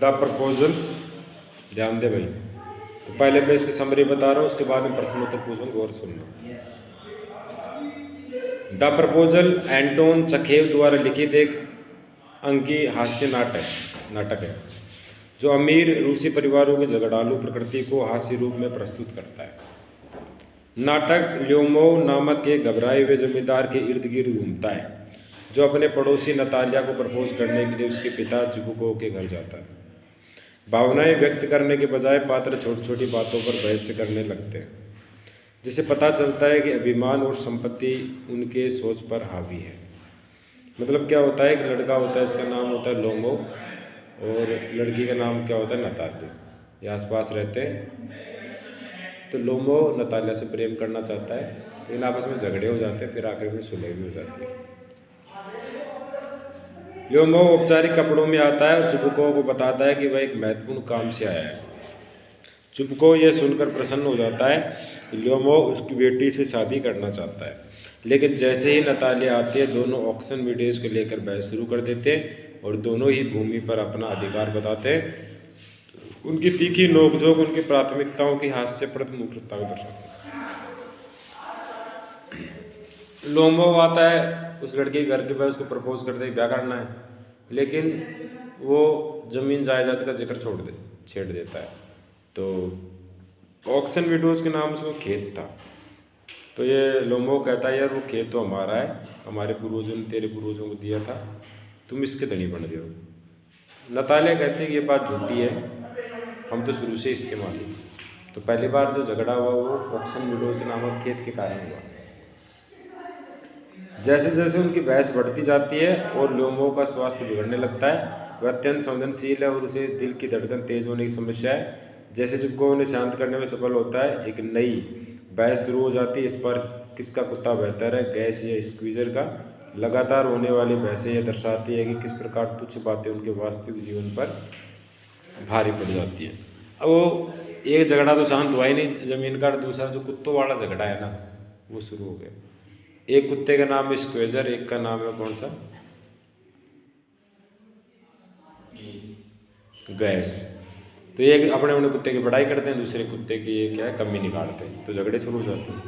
The proposal, ध्यान दे भाई। तो पहले मैं इसकी समरी बता रहा हूँ, उसके बाद में प्रश्न उत्तर पूछूंगा और सुनना। द प्रपोजल एंटोन चखेव द्वारा लिखित एक अंकी हास्य नाटक है जो अमीर रूसी परिवारों की झगड़ालू प्रकृति को हास्य रूप में प्रस्तुत करता है। नाटक ल्योमोव नामक एक घबराए हुए जमींदार के इर्द गिर्द घूमता है जो अपने पड़ोसी नतालिया को प्रपोज करने के लिए उसके पिता जुबुको के घर जाता है। भावनाएं व्यक्त करने के बजाय पात्र छोटी छोटी बातों पर बहस करने लगते हैं, जिसे पता चलता है कि अभिमान और संपत्ति उनके सोच पर हावी है। मतलब क्या होता है, एक लड़का होता है, इसका नाम होता है लोमो, और लड़की का नाम क्या होता है, नतालिया। ये आसपास रहते हैं। तो लोमो नतालिया से प्रेम करना चाहता है, तो इन आपस में झगड़े हो जाते हैं, फिर आखिर में सुलह भी हो जाती है। लोमो औपचारिक कपड़ों में आता है और चुबुको को बताता है कि वह एक महत्वपूर्ण काम से आया है। चुबुको यह सुनकर प्रसन्न हो जाता है कि लोमो उसकी बेटी से शादी करना चाहता है, लेकिन जैसे ही नतालिया आती है दोनों ऑक्शन वीडियोज को लेकर बहस शुरू कर देते हैं और दोनों ही भूमि पर अपना अधिकार बताते हैं। उनकी तीखी नोकझोंक उनकी प्राथमिकताओं की हास्यप्रद मूर्खता को दर्शाती है। लोमो आता है उस लड़के के घर के पास, उसको प्रपोज करते ब्याह करना है, लेकिन वो ज़मीन जायदाद का जिक्र छेड़ देता है। तो ऑक्शन वीडियोज के नाम से वो खेत था, तो ये लोमो कहता है यार वो खेत तो हमारा है, हमारे पूर्वजों ने तेरे पूर्वजों को दिया था, तुम इसके धनी बन गए हो। नतालिया कहती है कि ये बात झूठी है, हम तो शुरू से इसके मालिक। तो पहली बार जो झगड़ा हुआ वो ऑक्शन वीडियोज नामक खेत के कारण हुआ। जैसे जैसे उनकी बहस बढ़ती जाती है और लोमो का स्वास्थ्य बिगड़ने लगता है, वह अत्यंत संवेदनशील है और उसे दिल की धड़कन तेज होने की समस्या है। जैसे चुबुको उन्हें शांत करने में सफल होता है, एक नई बहस शुरू हो जाती है, इस पर किसका कुत्ता बेहतर है, गैस या स्क्वीजर का। लगातार होने वाली बहसें यह दर्शाती है कि किस प्रकार तुच्छ बातें उनके वास्तविक जीवन पर भारी पड़ जाती है। अब वो एक झगड़ा तो शांत हुआ ही नहीं जमीन का, दूसरा जो कुत्तों वाला झगड़ा है ना वो शुरू हो गया। एक कुत्ते का नाम है स्क्वेजर, एक का नाम है कौन सा, गैस। तो एक अपने अपने कुत्ते की बड़ाई करते हैं, दूसरे कुत्ते की ये क्या है कमी निकालते हैं, तो झगड़े शुरू हो जाते हैं।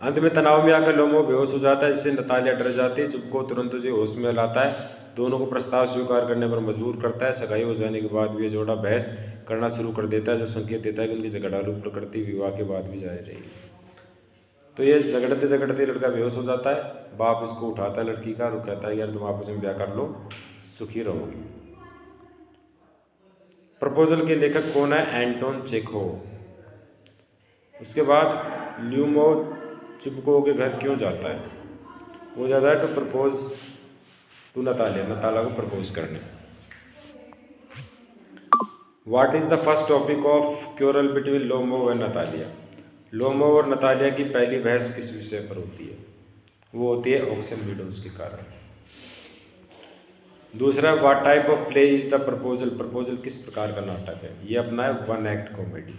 अंत में तनाव में आकर लोमो बेहोश हो जाता है, जिससे नतालिया डर जाती है। चुबुको तुरंत उसे होश में लाता है, दोनों को प्रस्ताव स्वीकार करने पर मजबूर करता है। सगाई हो जाने के बाद भी ये जोड़ा बहस करना शुरू कर देता है, जो संकेत देता है कि उनकी झगड़ालू प्रकृति विवाह के बाद भी जारी रहेगी। तो ये झगड़ते झगड़ते लड़का बेहोश हो जाता है, बाप इसको उठाता है लड़की का और कहता है यार तुम आपस में ब्याह कर लो, सुखी रहोगी। प्रपोजल के लेखक कौन है, एंटोन चेखोव। उसके बाद ल्यूमोव चुबुको के घर क्यों जाता है, वो जाता है टू प्रपोज टू नतालिया को प्रपोज करने। What is the first topic of quarrel between Lomo and Natalia. Lomo और नतालिया की पहली बहस किस विषय पर होती है, वो होती है ऑक्शन वीडियोज के कारण। दूसरा, what type of play is the proposal, proposal किस प्रकार का नाटक है, ये अपना है वन एक्ट कॉमेडी।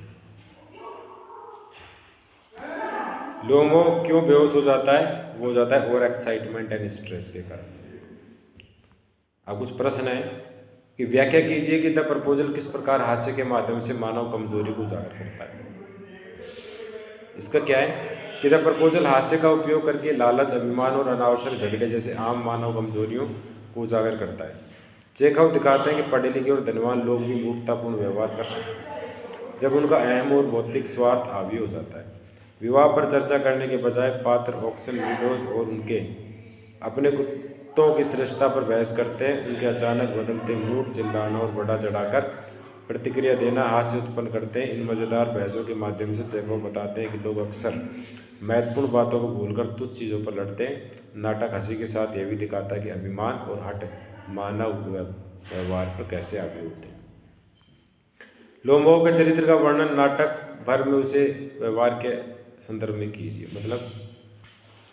लोमो क्यों बेहोश हो जाता है, वो हो जाता है ओवर एक्साइटमेंट एंड स्ट्रेस के कारण। अब कुछ प्रश्न है कि व्याख्या कीजिए कि द प्रपोजल किस प्रकार हास्य के माध्यम से मानव कमजोरी को उजागर करता है। इसका क्या है कि द प्रपोजल हास्य का उपयोग करके लालच, अभिमान और अनावश्यक झगड़े जैसे आम मानव कमजोरियों को उजागर करता है। चेखव दिखाते हैं कि पढ़े लिखे और धनवान लोग भी मूर्खतापूर्ण व्यवहार कर सकते हैं जब उनका अहम और भौतिक स्वार्थ हावी हो जाता है। विवाह पर चर्चा करने के बजाय पात्र ऑक्शन वीडियोज और उनके अपने कुत्तों की श्रेष्ठता पर बहस करते हैं। उनके अचानक बदलते मूड, चिल्लाना और बढ़ा चढ़ाकर प्रतिक्रिया देना हास्य उत्पन्न करते हैं। इन मज़ेदार बहसों के माध्यम से चेखव बताते हैं कि लोग अक्सर महत्वपूर्ण बातों को भूलकर तुच्छ चीज़ों पर लड़ते हैं। नाटक हंसी के साथ यह भी दिखाता है कि अभिमान और हठ मानव व्यवहार पर कैसे आगे होते हैं। लोमो के चरित्र का वर्णन नाटक भर में उसे व्यवहार के संदर्भ में कीजिए। मतलब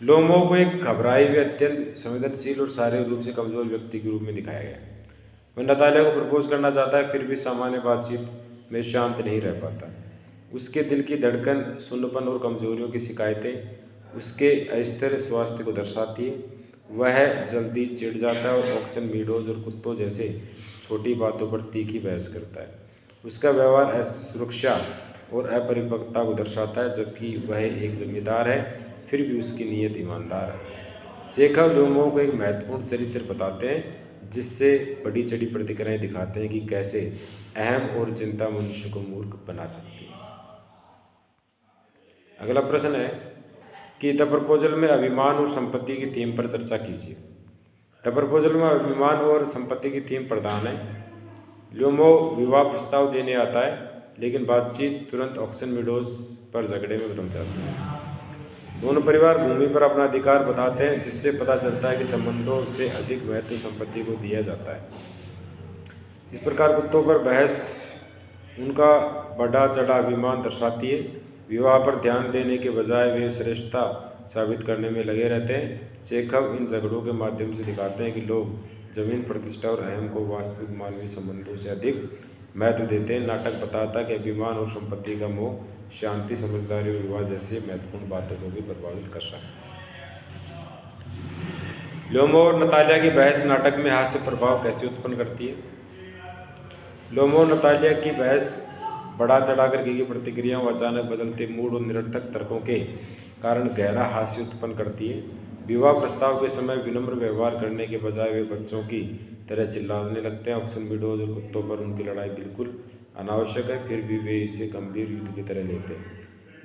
लोमो को एक घबराए हुए, अत्यंत संवेदनशील और शारीरिक रूप से कमजोर व्यक्ति के रूप में दिखाया गया है। वह नतालिया को प्रपोज करना चाहता है, फिर भी सामान्य बातचीत में शांत नहीं रह पाता। उसके दिल की धड़कन, सुन्नपन और कमजोरियों की शिकायतें उसके अस्थिर स्वास्थ्य को दर्शाती है। वह जल्दी चिढ़ जाता है और ऑक्शन वीडियोज और कुत्तों जैसे छोटी बातों पर तीखी बहस करता है। उसका व्यवहार असुरक्षा और अपरिपक्वता को दर्शाता है, जबकि वह एक जमींदार है फिर भी उसकी नीयत ईमानदार है। चेखव लोगों को एक महत्वपूर्ण चरित्र बताते हैं, जिससे बड़ी चढ़ी प्रतिक्रियाएं दिखाते हैं कि कैसे अहम और चिंता मनुष्य को मूर्ख बना सकती है। अगला प्रश्न है कि द प्रपोजल में अभिमान और संपत्ति की थीम पर चर्चा कीजिए। द प्रपोजल में अभिमान और संपत्ति की थीम प्रधान है। ल्योमोव विवाह प्रस्ताव देने आता है, लेकिन बातचीत तुरंत ऑक्सन मीडोज पर झगड़े में बदल जाती है। दोनों परिवार भूमि पर अपना अधिकार बताते हैं, जिससे पता चलता है कि संबंधों से अधिक महत्व संपत्ति को दिया जाता है। इस प्रकार कुत्तों पर बहस उनका बढ़ा चढ़ा अभिमान दर्शाती है। विवाह पर ध्यान देने के बजाय वे श्रेष्ठता साबित करने में लगे रहते हैं। चेखव इन झगड़ों के माध्यम से दिखाते हैं कि लोग जमीन, प्रतिष्ठा और अहम को वास्तविक मानवीय संबंधों से अधिक महत्व देते हैं। नाटक बताता है कि अभिमान और संपत्ति का मोह शांति, समझदारी और विवाह जैसे महत्वपूर्ण बातों को भी प्रभावित कर सकता है। ल्योमोव और नतालिया की बहस नाटक में हास्य प्रभाव कैसे उत्पन्न करती है। ल्योमोव और नतालिया की बहस बढ़ा चढ़ाकर की प्रतिक्रियाओं, अचानक बदलते मूड और निरर्थक तर्कों के कारण गहरा हास्य उत्पन्न करती है। विवाह प्रस्ताव के समय विनम्र व्यवहार करने के बजाय वे बच्चों की तरह चिल्लाने लगते हैं। ऑक्सन मीडोज और कुत्तों पर उनकी लड़ाई बिल्कुल अनावश्यक है, फिर भी वे इसे गंभीर युद्ध की तरह लेते हैं।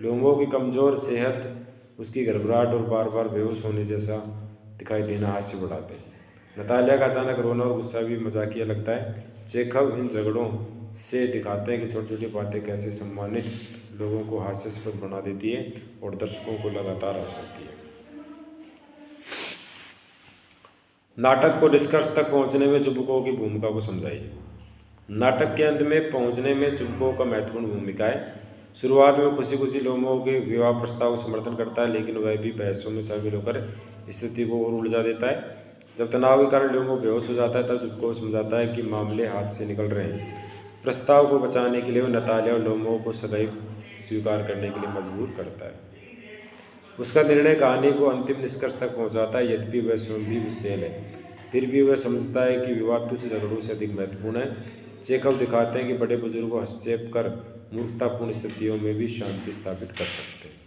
ल्योमोव की कमजोर सेहत, उसकी घबराहट और बार बार बेहोश होने जैसा दिखाई देना हास्य बढ़ाते हैं। नतालिया का अचानक रोना और गुस्सा भी मजाकिया लगता है। चेखव इन झगड़ों से दिखाते हैं कि छोटी छोटी बातें कैसे सम्मानित लोगों को हास्यास्पद बना देती है और दर्शकों को लगातार हंसाती है। नाटक को निष्कर्ष तक पहुंचने में चुंबकों की भूमिका को समझाइए। नाटक के अंत में पहुंचने में चुंबकों का महत्वपूर्ण भूमिका है। शुरुआत में खुशी खुशी ल्योमोव के विवाह प्रस्ताव का समर्थन करता है, लेकिन वह भी बहसों में शामिल होकर स्थिति को और उलझा देता है। जब तनाव के कारण ल्योमोव बेहोश हो जाता है, तब चुंबकों समझाता है कि मामले हाथ से निकल रहे हैं। प्रस्ताव को बचाने के लिए वह नतालिया और ल्योमोव को सदैव स्वीकार करने के लिए मजबूर करता है। उसका निर्णय कहानी को अंतिम निष्कर्ष तक पहुंचाता है, यद्यपि वह स्वयं भी गुस्सैल है। फिर भी वह समझता है कि विवाह तुच्छ झगड़ों से अधिक महत्वपूर्ण है। चेखव दिखाते हैं कि बड़े बुजुर्ग हस्तक्षेप कर मूर्खतापूर्ण स्थितियों में भी शांति स्थापित कर सकते हैं।